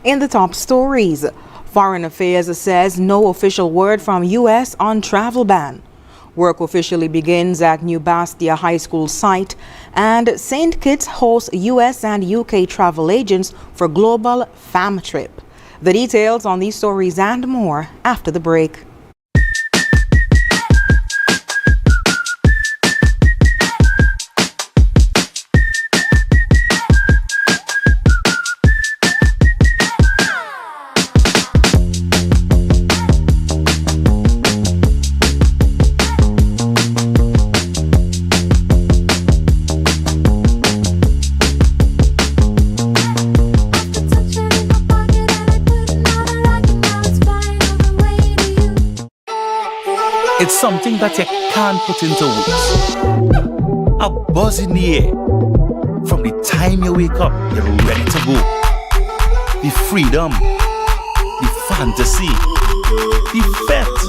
In the top stories, Foreign Affairs says no official word from U.S. on travel ban. Work officially begins at New Bastia High School site, and St. Kitts hosts U.S. and U.K. travel agents for global fam trip. The details on these stories and more after the break. It's something that you can't put into words. A buzz in the air. From the time you wake up, you're ready to go. The freedom, the fantasy, the fete.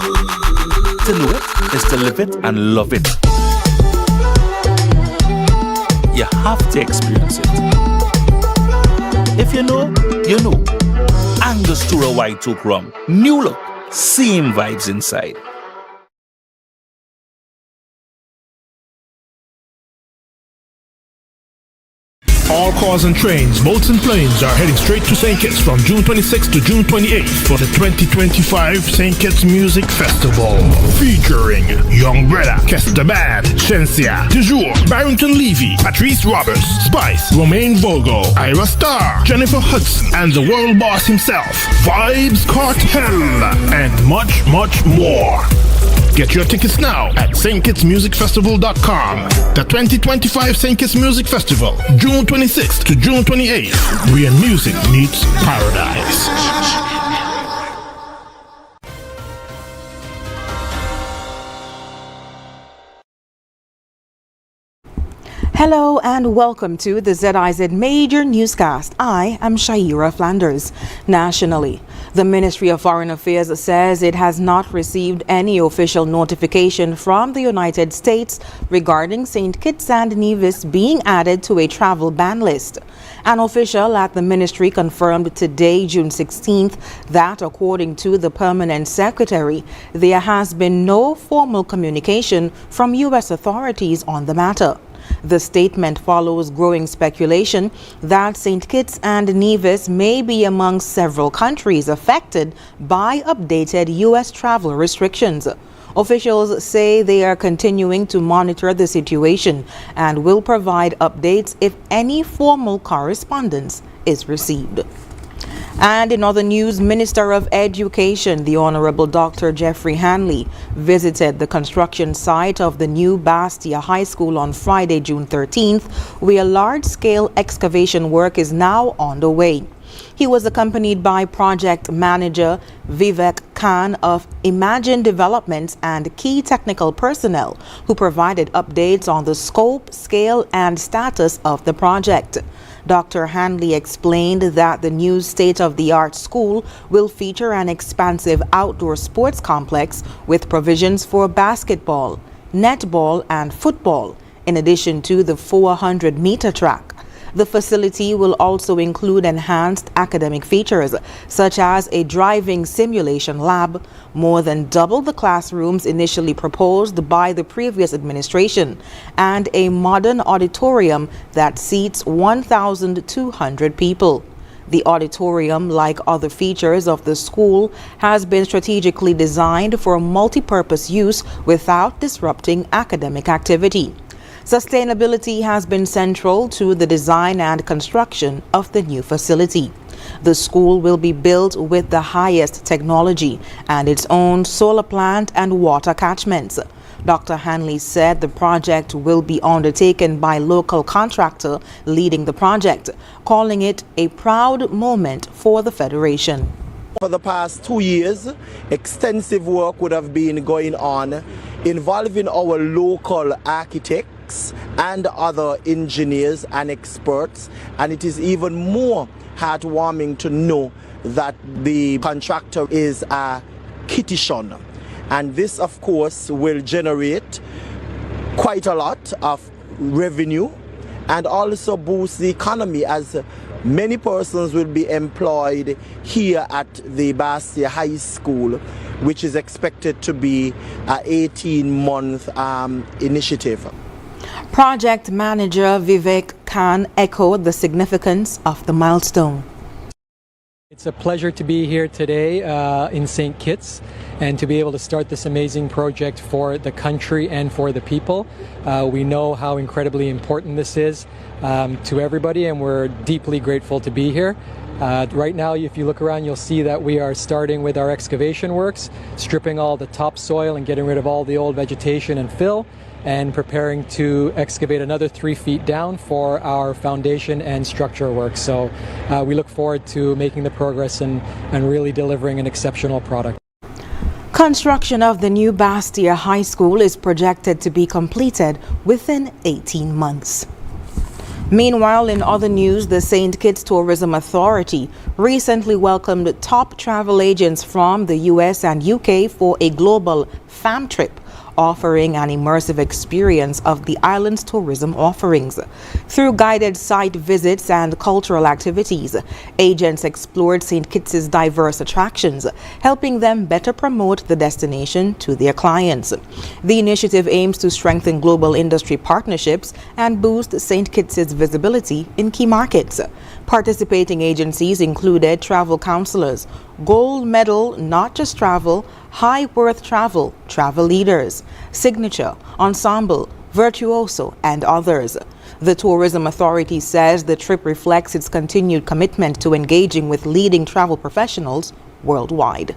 To know it is to live it and love it. You have to experience it. If you know, you know. Angostura White Oak Rum. New look, same vibes inside. All cars and trains, boats and planes are heading straight to St. Kitts from June 26th to June 28th for the 2025 St. Kitts Music Festival. Featuring Young Brother, Kester Band, Shensia, Toujours, Barrington Levy, Patrice Roberts, Spice, Romaine Bogo, Ira Star, Jennifer Hudson, and the world boss himself, Vibes Cartel, and much, much more. Get your tickets now at stkitsmusicfestival.com. The 2025 St. Kitts Music Festival, June 26th to June 28th, where music meets paradise. Hello and welcome to the ZIZ Major Newscast. I am Shaira Flanders. Nationally, the Ministry of Foreign Affairs says it has not received any official notification from the United States regarding St. Kitts and Nevis being added to a travel ban list. An official at the ministry confirmed today, June 16th, that according to the permanent secretary, there has been no formal communication from U.S. authorities on the matter. The statement follows growing speculation that St. Kitts and Nevis may be among several countries affected by updated U.S. travel restrictions. Officials say they are continuing to monitor the situation and will provide updates if any formal correspondence is received. And in other news, Minister of Education, the Honorable Dr. Jeffrey Hanley, visited the construction site of the new Bastia High School on Friday, June 13th, where large-scale excavation work is now on the way. He was accompanied by project manager Vivek Khan of Imagine Developments and key technical personnel who provided updates on the scope, scale, and status of the project. Dr. Hanley explained that the new state-of-the-art school will feature an expansive outdoor sports complex with provisions for basketball, netball, and football, in addition to the 400-meter track. The facility will also include enhanced academic features, such as a driving simulation lab, more than double the classrooms initially proposed by the previous administration, and a modern auditorium that seats 1,200 people. The auditorium, like other features of the school, has been strategically designed for multi-purpose use without disrupting academic activity. Sustainability has been central to the design and construction of the new facility. The school will be built with the highest technology and its own solar plant and water catchments. Dr. Hanley said the project will be undertaken by local contractor leading the project, calling it a proud moment for the Federation. For the past 2 years, extensive work would have been going on involving our local architects and other engineers and experts, and it is even more heartwarming to know that the contractor is a Kittitian, and this of course will generate quite a lot of revenue and also boost the economy, as Many persons will be employed here at the Bastia High School, which is expected to be an 18-month initiative. Project manager Vivek Khan echoed the significance of the milestone. It's a pleasure to be here today in St. Kitts and to be able to start this amazing project for the country and for the people. We know how incredibly important this is to everybody, and we're deeply grateful to be here. Right now, if you look around, you'll see that we are starting with our excavation works, stripping all the topsoil and getting rid of all the old vegetation and fill, and preparing to excavate another 3 feet down for our foundation and structure work. So we look forward to making the progress and really delivering an exceptional product. Construction of the new Bastia High School is projected to be completed within 18 months. Meanwhile, in other news, the St. Kitts Tourism Authority recently welcomed top travel agents from the US and UK for a global fam trip, offering an immersive experience of the island's tourism offerings. Through guided site visits and cultural activities, agents explored St. Kitts' diverse attractions, helping them better promote the destination to their clients. The initiative aims to strengthen global industry partnerships and boost St. Kitts' visibility in key markets. Participating agencies included travel counselors, gold medal Not Just Travel, High Worth Travel, Travel Leaders, Signature, Ensemble, Virtuoso, and others. The Tourism Authority says the trip reflects its continued commitment to engaging with leading travel professionals worldwide.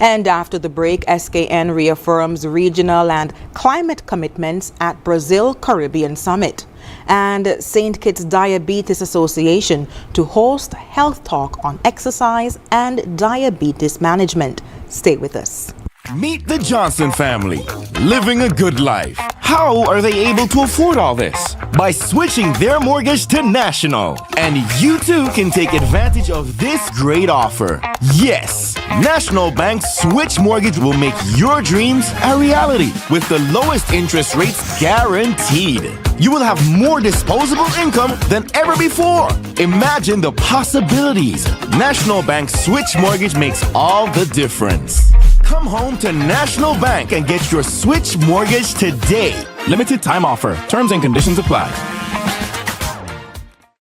And after the break, SKN reaffirms regional and climate commitments at Brazil Caribbean Summit, and St. Kitts Diabetes Association to host health talk on exercise and diabetes management. Stay with us. Meet the Johnson family, living a good life. How are they able to afford all this? By switching their mortgage to National. And you too can take advantage of this great offer. Yes, National Bank's Switch Mortgage will make your dreams a reality with the lowest interest rates guaranteed. You will have more disposable income than ever before. Imagine the possibilities. National Bank Switch Mortgage makes all the difference. Come home to National Bank and get your Switch Mortgage today. Limited time offer. Terms and conditions apply.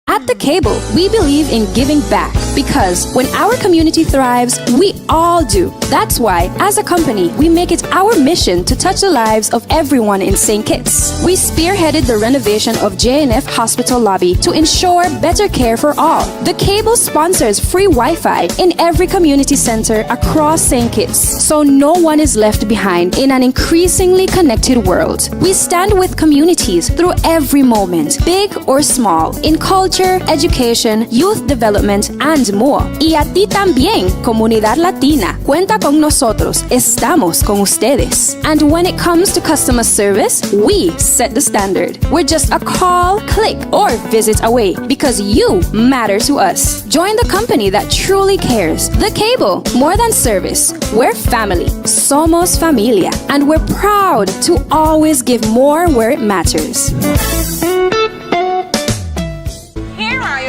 At The Cable, we believe in giving back because when our community thrives, we all do. That's why, as a company, we make it our mission to touch the lives of everyone in St. Kitts. We spearheaded the renovation of JNF Hospital lobby to ensure better care for all. The Cable sponsors free Wi-Fi in every community center across St. Kitts, so no one is left behind in an increasingly connected world. We stand with communities through every moment, big or small, in culture, education, youth development, and more. Y a ti también, comunidad latina. Cuenta con nosotros. Estamos con ustedes. And when it comes to customer service, we set the standard. We're just a call, click, or visit away because you matter to us. Join the company that truly cares. The Cable, more than service. We're family. Somos familia. And we're proud to always give more where it matters.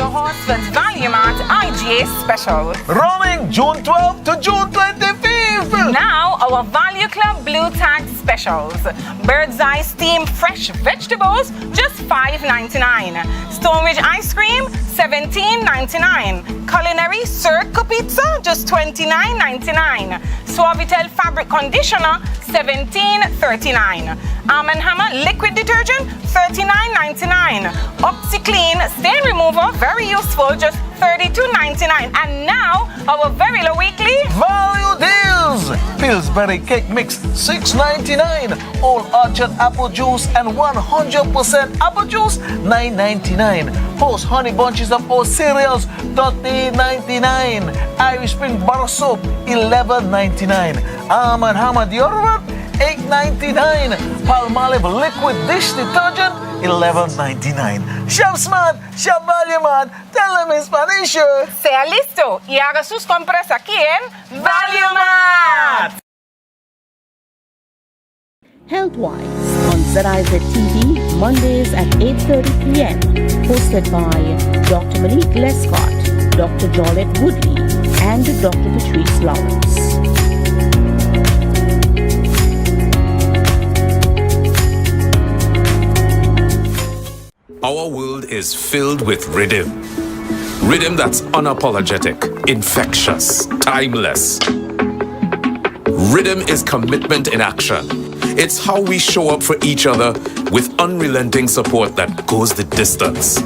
Horseman's Value Mart IGA special. Running June 12th to June 25th. Now our Value Club Blue Tag specials. Bird's Eye steamed fresh vegetables, just $5.99. Stonebridge ice cream, $17.99. Culinary Circle pizza, just $29.99. Suavitel fabric conditioner, $17.39. Arm & Hammer liquid detergent, $39.99. OxyClean stain remover, very useful, just $32.99. And now our very low weekly Value deals. Pillsbury cake mix, $6.99. Old Orchard apple juice and 100% apple juice, $9.99. Post honey bunches of oat cereals, $13.99. Irish Spring bar soap, $11.99. Arm & Hammer deodorant, $8.99. Palmolive liquid dish detergent, $11.99. Shop smart, shop value mart. Tell them in Spanish. Sea listo y haga sus compras aquí en Value Mart. Health-wise on ZIZ TV, Mondays at 8:30 p.m. Hosted by Dr. Malik Lescott, Dr. Jolette Woodley, and Dr. Patrice Lawrence. Our world is filled with rhythm. Rhythm that's unapologetic, infectious, timeless. Rhythm is commitment in action. It's how we show up for each other with unrelenting support that goes the distance.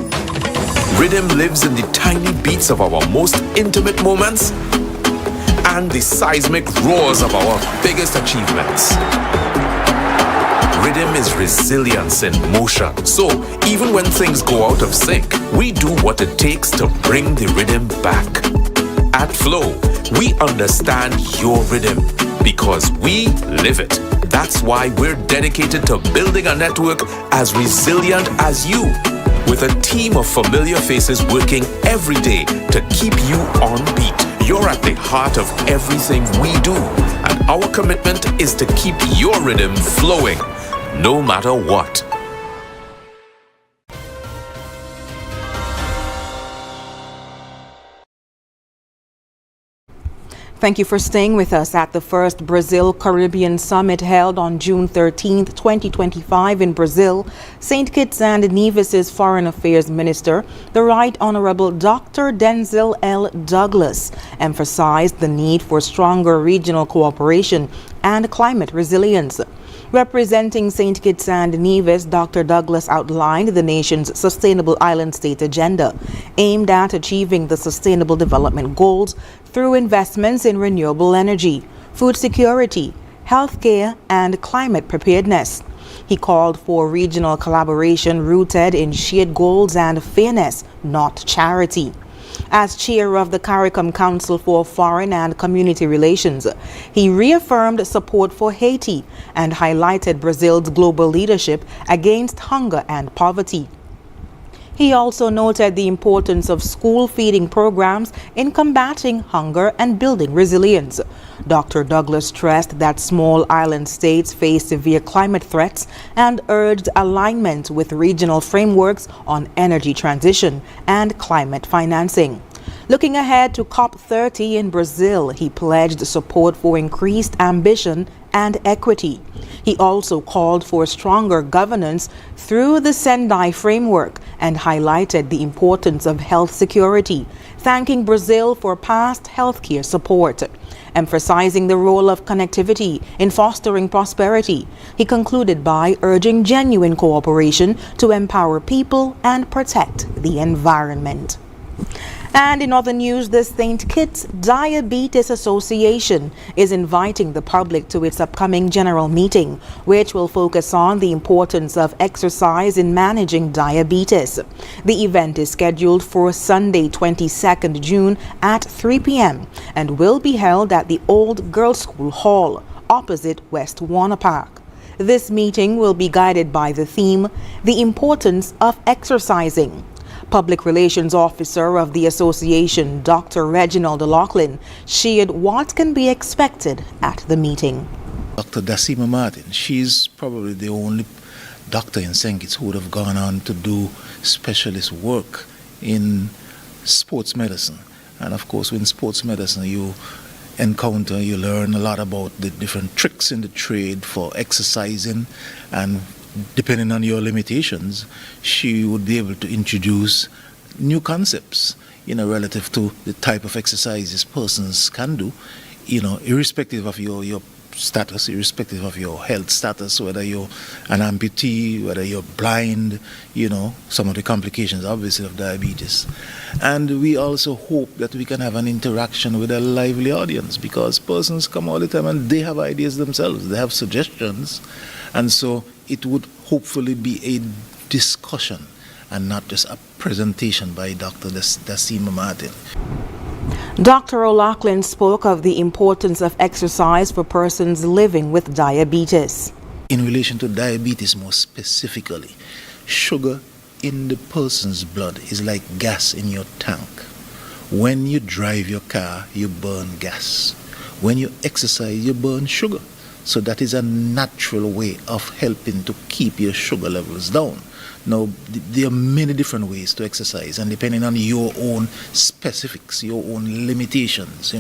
Rhythm lives in the tiny beats of our most intimate moments and the seismic roars of our biggest achievements. Rhythm is resilience in motion. So even when things go out of sync, we do what it takes to bring the rhythm back. At Flow, we understand your rhythm because we live it. That's why we're dedicated to building a network as resilient as you, with a team of familiar faces working every day to keep you on beat. You're at the heart of everything we do, and our commitment is to keep your rhythm flowing, no matter what. Thank you for staying with us at the first Brazil-Caribbean Summit held on June 13th, 2025 in Brazil. St. Kitts and Nevis's Foreign Affairs Minister, the Right Honorable Dr. Denzel L. Douglas, emphasized the need for stronger regional cooperation and climate resilience. Representing St. Kitts and Nevis, Dr. Douglas outlined the nation's Sustainable Island State Agenda, aimed at achieving the Sustainable Development Goals through investments in renewable energy, food security, healthcare, and climate preparedness. He called for regional collaboration rooted in shared goals and fairness, not charity. As chair of the CARICOM Council for Foreign and Community Relations, he reaffirmed support for Haiti and highlighted Brazil's global leadership against hunger and poverty. He also noted the importance of school feeding programs in combating hunger and building resilience. Dr. Douglas stressed that small island states face severe climate threats and urged alignment with regional frameworks on energy transition and climate financing. Looking ahead to COP30 in Brazil, he pledged support for increased ambition and equity. He also called for stronger governance through the Sendai framework and highlighted the importance of health security, thanking Brazil for past healthcare support. Emphasizing the role of connectivity in fostering prosperity, he concluded by urging genuine cooperation to empower people and protect the environment. And in other news, the St. Kitts Diabetes Association is inviting the public to its upcoming general meeting, which will focus on the importance of exercise in managing diabetes. The event is scheduled for Sunday, 22nd June at 3 p.m. and will be held at the Old Girls' School Hall, opposite West Warner Park. This meeting will be guided by the theme, The Importance of Exercising. Public Relations Officer of the association, Dr. Reginald Laughlin, shared what can be expected at the meeting. Dr. Dasima Martin, she's probably the only doctor in St. Kitts who would have gone on to do specialist work in sports medicine. And of course, in sports medicine, you learn a lot about the different tricks in the trade for exercising, and depending on your limitations, she would be able to introduce new concepts, relative to the type of exercises persons can do, irrespective of your status, irrespective of your health status, whether you're an amputee, whether you're blind, some of the complications, obviously, of diabetes. And we also hope that we can have an interaction with a lively audience, because persons come all the time and they have ideas themselves, they have suggestions, and so it would hopefully be a discussion and not just a presentation by Dr. Dasima Martin. Dr. O'Loughlin spoke of the importance of exercise for persons living with diabetes. In relation to diabetes more specifically, sugar in the person's blood is like gas in your tank. When you drive your car, you burn gas. When you exercise, you burn sugar. So that is a natural way of helping to keep your sugar levels down. Now, there are many different ways to exercise, and depending on your own specifics, your own limitations,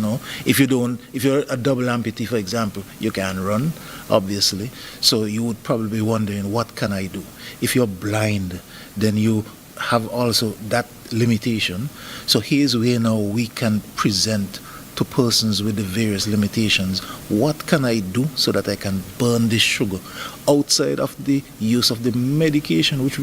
if you're a double amputee, for example, you can run, obviously. So you would probably be wondering, what can I do? If you're blind, then you have also that limitation. So here's where now we can present to persons with the various limitations, what can I do so that I can burn this sugar outside of the use of the medication which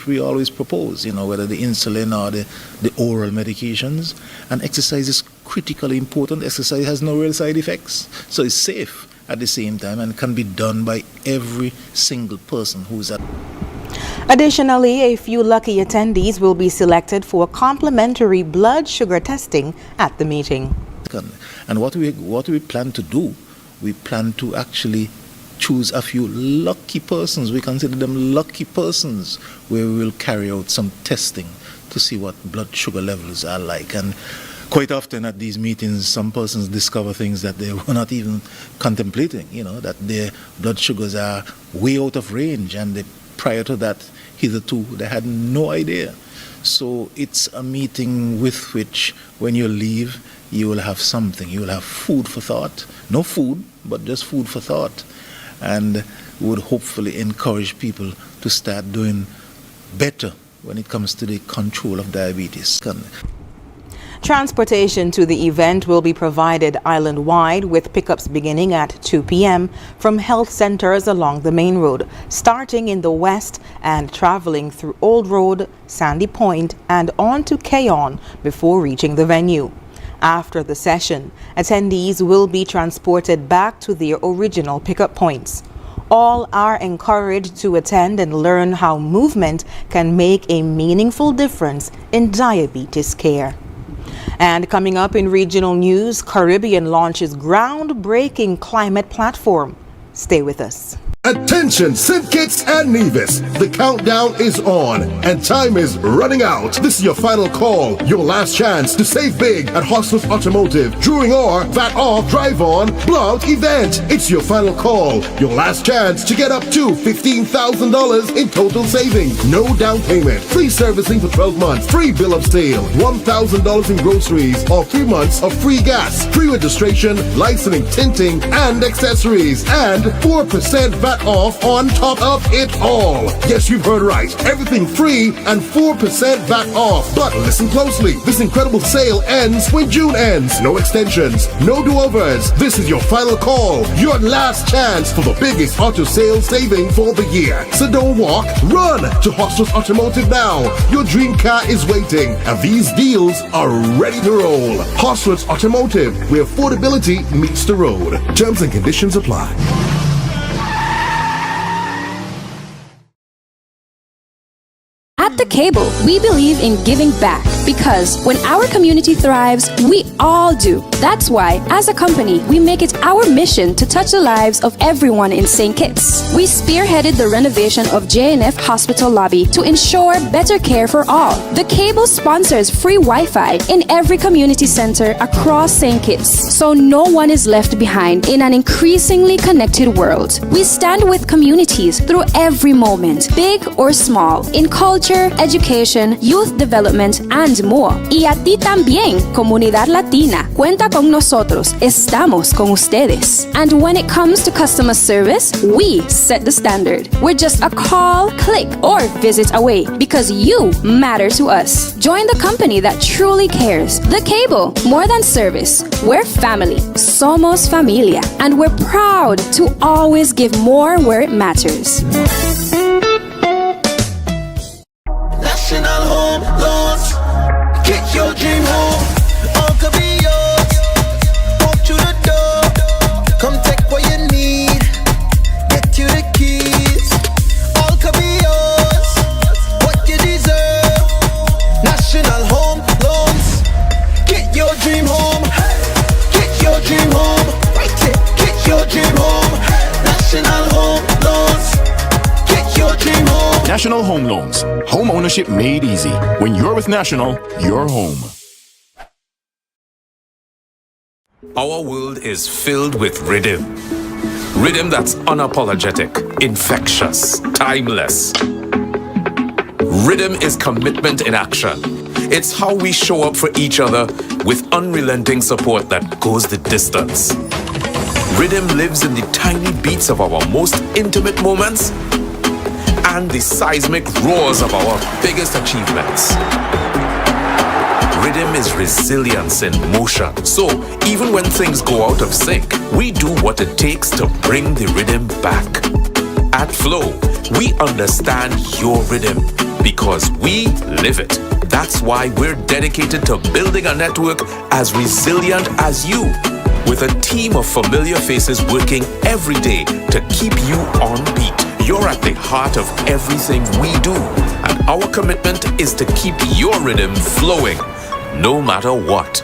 we always propose, whether the insulin or the oral medications. And exercise is critically important. Exercise has no real side effects, so it's safe at the same time and can be done by every single person who's at. Additionally, a few lucky attendees will be selected for complimentary blood sugar testing at the meeting. And what we plan to do, we plan to actually choose a few lucky persons. We consider them lucky persons, where we will carry out some testing to see what blood sugar levels are like. And quite often at these meetings, some persons discover things that they were not even contemplating, that their blood sugars are way out of range, and prior to that, hitherto, they had no idea. So it's a meeting with which, when you leave, you will have something. You will have food for thought. No food, but just food for thought. And would hopefully encourage people to start doing better when it comes to the control of diabetes. Transportation to the event will be provided island-wide, with pickups beginning at 2 p.m. from health centers along the main road, starting in the west and traveling through Old Road, Sandy Point, and on to Keon before reaching the venue. After the session, attendees will be transported back to their original pickup points. All are encouraged to attend and learn how movement can make a meaningful difference in diabetes care. And coming up in regional news, Caribbean launches groundbreaking climate platform. Stay with us. Attention, St. Kitts and Nevis. The countdown is on and time is running out. This is your final call, your last chance to save big at Hostos Automotive during our VAT Off Drive On Blowout event. It's your final call, your last chance to get up to $15,000 in total savings. No down payment, free servicing for 12 months, free bill of sale, $1,000 in groceries, or 3 months of free gas, free registration, licensing, tinting, and accessories, and 4% VAT off on top of it all. Yes, you've heard right. Everything free and 4% VAT off. But listen closely. This incredible sale ends when June ends. No extensions, no do-overs. This is your final call, your last chance for the biggest auto sales saving for the year. So don't walk, run to Hostos Automotive now. Your dream car is waiting, and these deals are ready to roll. Hostos Automotive, where affordability meets the road. Terms and conditions apply. At The Cable, we believe in giving back because when our community thrives, we all do. That's why, as a company, we make it our mission to touch the lives of everyone in St. Kitts. We spearheaded the renovation of JNF Hospital lobby to ensure better care for all. The Cable sponsors free Wi-Fi in every community center across St. Kitts, so no one is left behind in an increasingly connected world. We stand with communities through every moment, big or small, in culture, education, youth development, and more. Y a ti también, comunidad latina. Cuenta con nosotros. Estamos con ustedes. And when it comes to customer service, we set the standard. We're just a call, click, or visit away because you matter to us. Join the company that truly cares. The Cable, more than service. We're family. Somos familia. And we're proud to always give more where it matters. National Home Loans. Get your dream home. All could be yours. Walk through the door. Come take what you need. Get you the keys. All could be yours. What you deserve. National Home Loans. Get your dream home. Get your dream home. Get your dream home. National Home Loans. Get your dream home. National Home Loans. Home ownership made easy. When you're with National, you're home. Our world is filled with rhythm. Rhythm that's unapologetic, infectious, timeless. Rhythm is commitment in action. It's how we show up for each other with unrelenting support that goes the distance. Rhythm lives in the tiny beats of our most intimate moments and the seismic roars of our biggest achievements. Rhythm is resilience in motion. So even when things go out of sync, we do what it takes to bring the rhythm back. At Flow, we understand your rhythm because we live it. That's why we're dedicated to building a network as resilient as you, with a team of familiar faces working every day to keep you on beat. You're at the heart of everything we do, and our commitment is to keep your rhythm flowing, no matter what.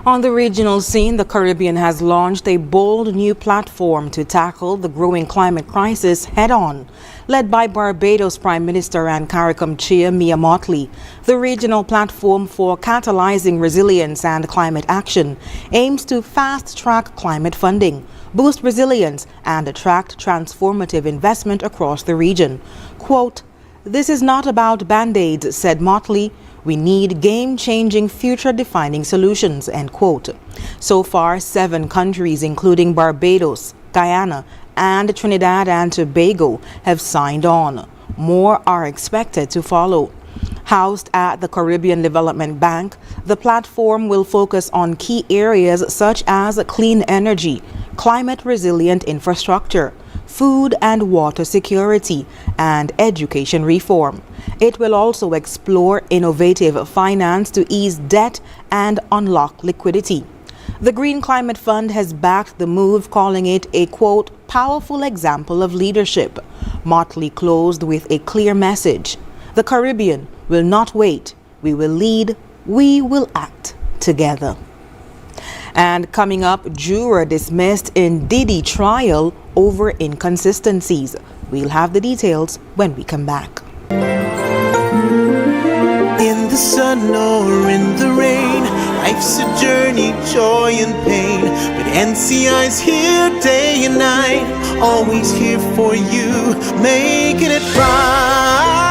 On the regional scene, the Caribbean has launched a bold new platform to tackle the growing climate crisis head-on. Led by Barbados Prime Minister and CARICOM Chair Mia Mottley, the regional platform for catalyzing resilience and climate action aims to fast-track climate funding, boost resilience, and attract transformative investment across the region. Quote, "This is not about band-aids," said Mottley. "We need game-changing, future-defining solutions," end quote. So far, 7 countries, including Barbados, Guyana, and Trinidad and Tobago, have signed on. More are expected to follow. Housed at the Caribbean Development Bank, the platform will focus on key areas such as clean energy, climate-resilient infrastructure, food and water security, and education reform. It will also explore innovative finance to ease debt and unlock liquidity. The Green Climate Fund has backed the move, calling it a, quote, "powerful example of leadership." Motley closed with a clear message. The Caribbean will not wait. We will lead. We will act together. And coming up, juror dismissed in Diddy trial over inconsistencies. We'll have the details when we come back. In the sun or in the rain, life's a journey, joy and pain. But NCI's here day and night, always here for you, making it right.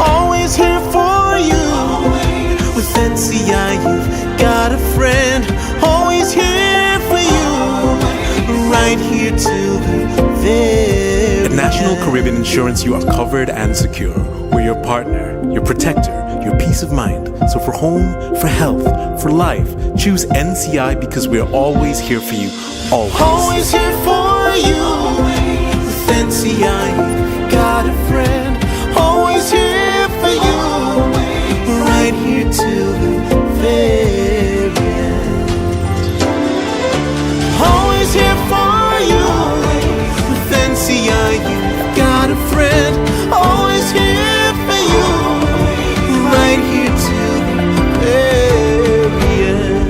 Always here for you. With NCI, you've got a friend, always here for you, right here till the very At National Caribbean Insurance, you are covered and secure. We're your partner, your protector, your peace of mind. So for home, for health, for life, choose NCI because we're always here for you, always. Always here for you. With NCI, you've got a friend, always here for you, right here till the very end. Always here for you. With NCI, you've got a friend, always here for you, right here till the very end.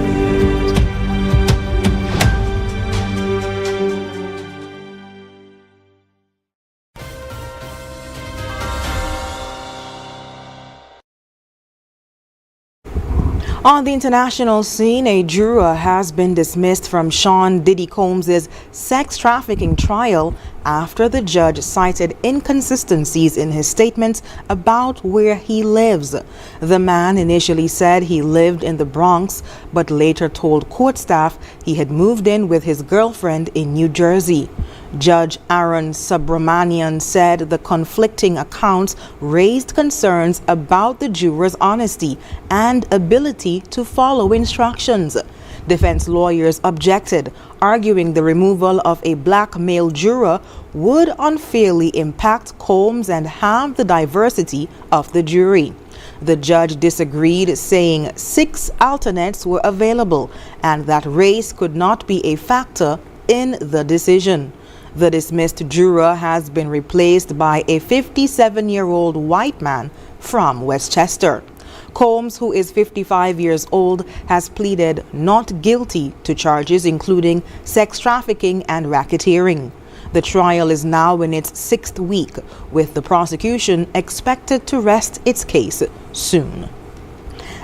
On the international scene, a juror has been dismissed from Sean Diddy Combs' sex trafficking trial after the judge cited inconsistencies in his statements about where he lives. The man initially said he lived in the Bronx, but later told court staff he had moved in with his girlfriend in New Jersey. Judge Aaron Subramanian said the conflicting accounts raised concerns about the juror's honesty and ability to follow instructions. Defense lawyers objected, arguing the removal of a black male juror would unfairly impact Combs and harm the diversity of the jury. The judge disagreed, saying 6 alternates were available and that race could not be a factor in the decision. The dismissed juror has been replaced by a 57-year-old white man from Westchester. Combs, who is 55 years old, has pleaded not guilty to charges including sex trafficking and racketeering. The trial is now in its 6th week, with the prosecution expected to rest its case soon.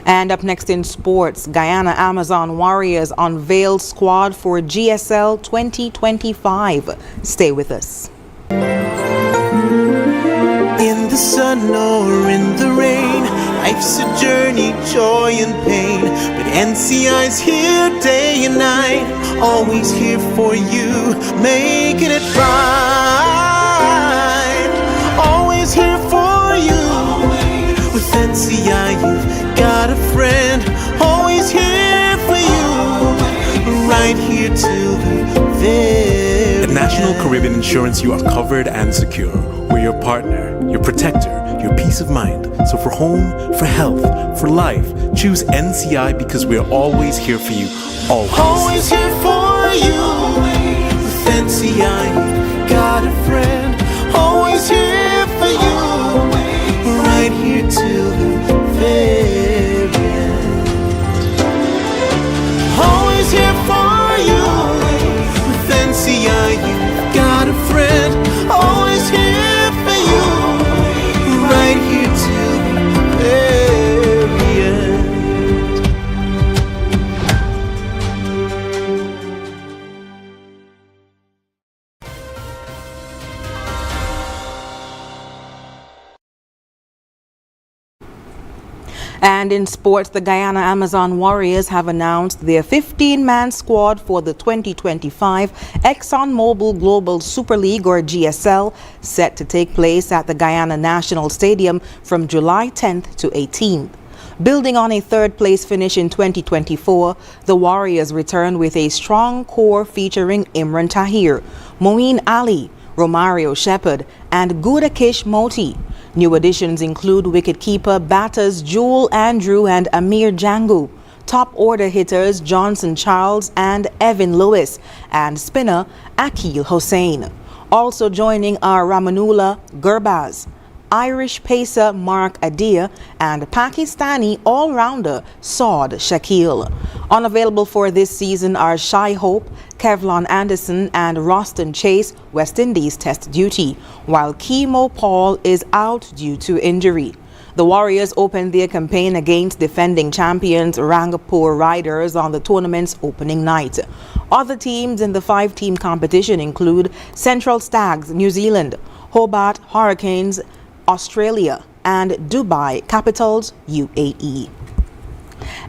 And up next in sports, Guyana Amazon Warriors unveil squad for GSL 2025. Stay with us. In the sun or in the rain, life's a journey, joy and pain. But NCI's here day and night, always here for you, making it right. Always here for you. With NCI, you've got a friend, always here for you, right here till the very At National Caribbean Insurance, you are covered and secure. We're your partner, your protector, your peace of mind. So for home, for health, for life, choose NCI because we're always here for you. Always. Always here for you. With NCI, you've got a friend, always here for you, right here till the very end. Always here for you. With NCI, you've got a friend, always here for you, right here till the very end. And in sports, the Guyana Amazon Warriors have announced their 15-man squad for the 2025 ExxonMobil Global Super League, or GSL, set to take place at the Guyana National Stadium from July 10th to 18th. Building on a third-place finish in 2024, the Warriors return with a strong core featuring Imran Tahir, Moeen Ali, Romario Shepard, and Gudakish Moti. New additions include wicketkeeper batters Jewel Andrew and Amir Jangu, top order hitters Johnson Charles and Evan Lewis, and spinner Akil Hossain. Also joining are Ramanullah Gurbaz, Irish pacer Mark Adir, and Pakistani all-rounder Saud Shakil. Unavailable for this season are Shai Hope, Kevlon Anderson, and Roston Chase, West Indies test duty, while Kemo Paul is out due to injury. The Warriors opened their campaign against defending champions Rangapur Riders on the tournament's opening night. Other teams in the 5-team competition include Central Stags, New Zealand, Hobart Hurricanes, Australia, and Dubai Capitals, UAE.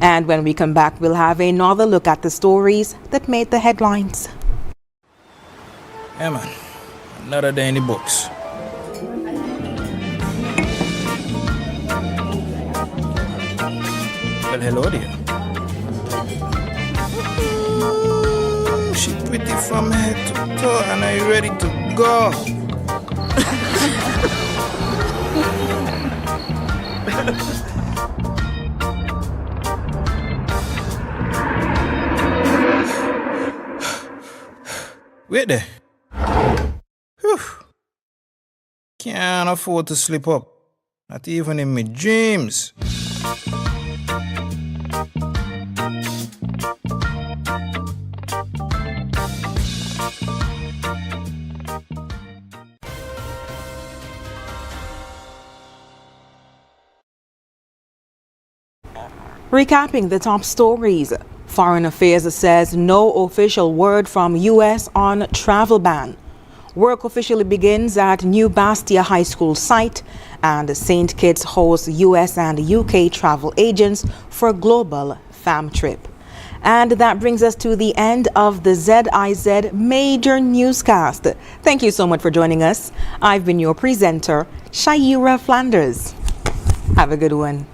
And when we come back, we'll have another look at the stories that made the headlines. Yeah, man. Another day in the books. Well, hello there. Ooh, she pretty from head to toe, and are you ready to go? Wait there. Whew. Can't afford to slip up. Not even in my dreams. Recapping the top stories. Foreign Affairs says no official word from U.S. on travel ban. Work officially begins at New Bastia High School site, and St. Kitts hosts U.S. and U.K. travel agents for global fam trip. And that brings us to the end of the ZIZ Major Newscast. Thank you so much for joining us. I've been your presenter, Shaira Flanders. Have a good one.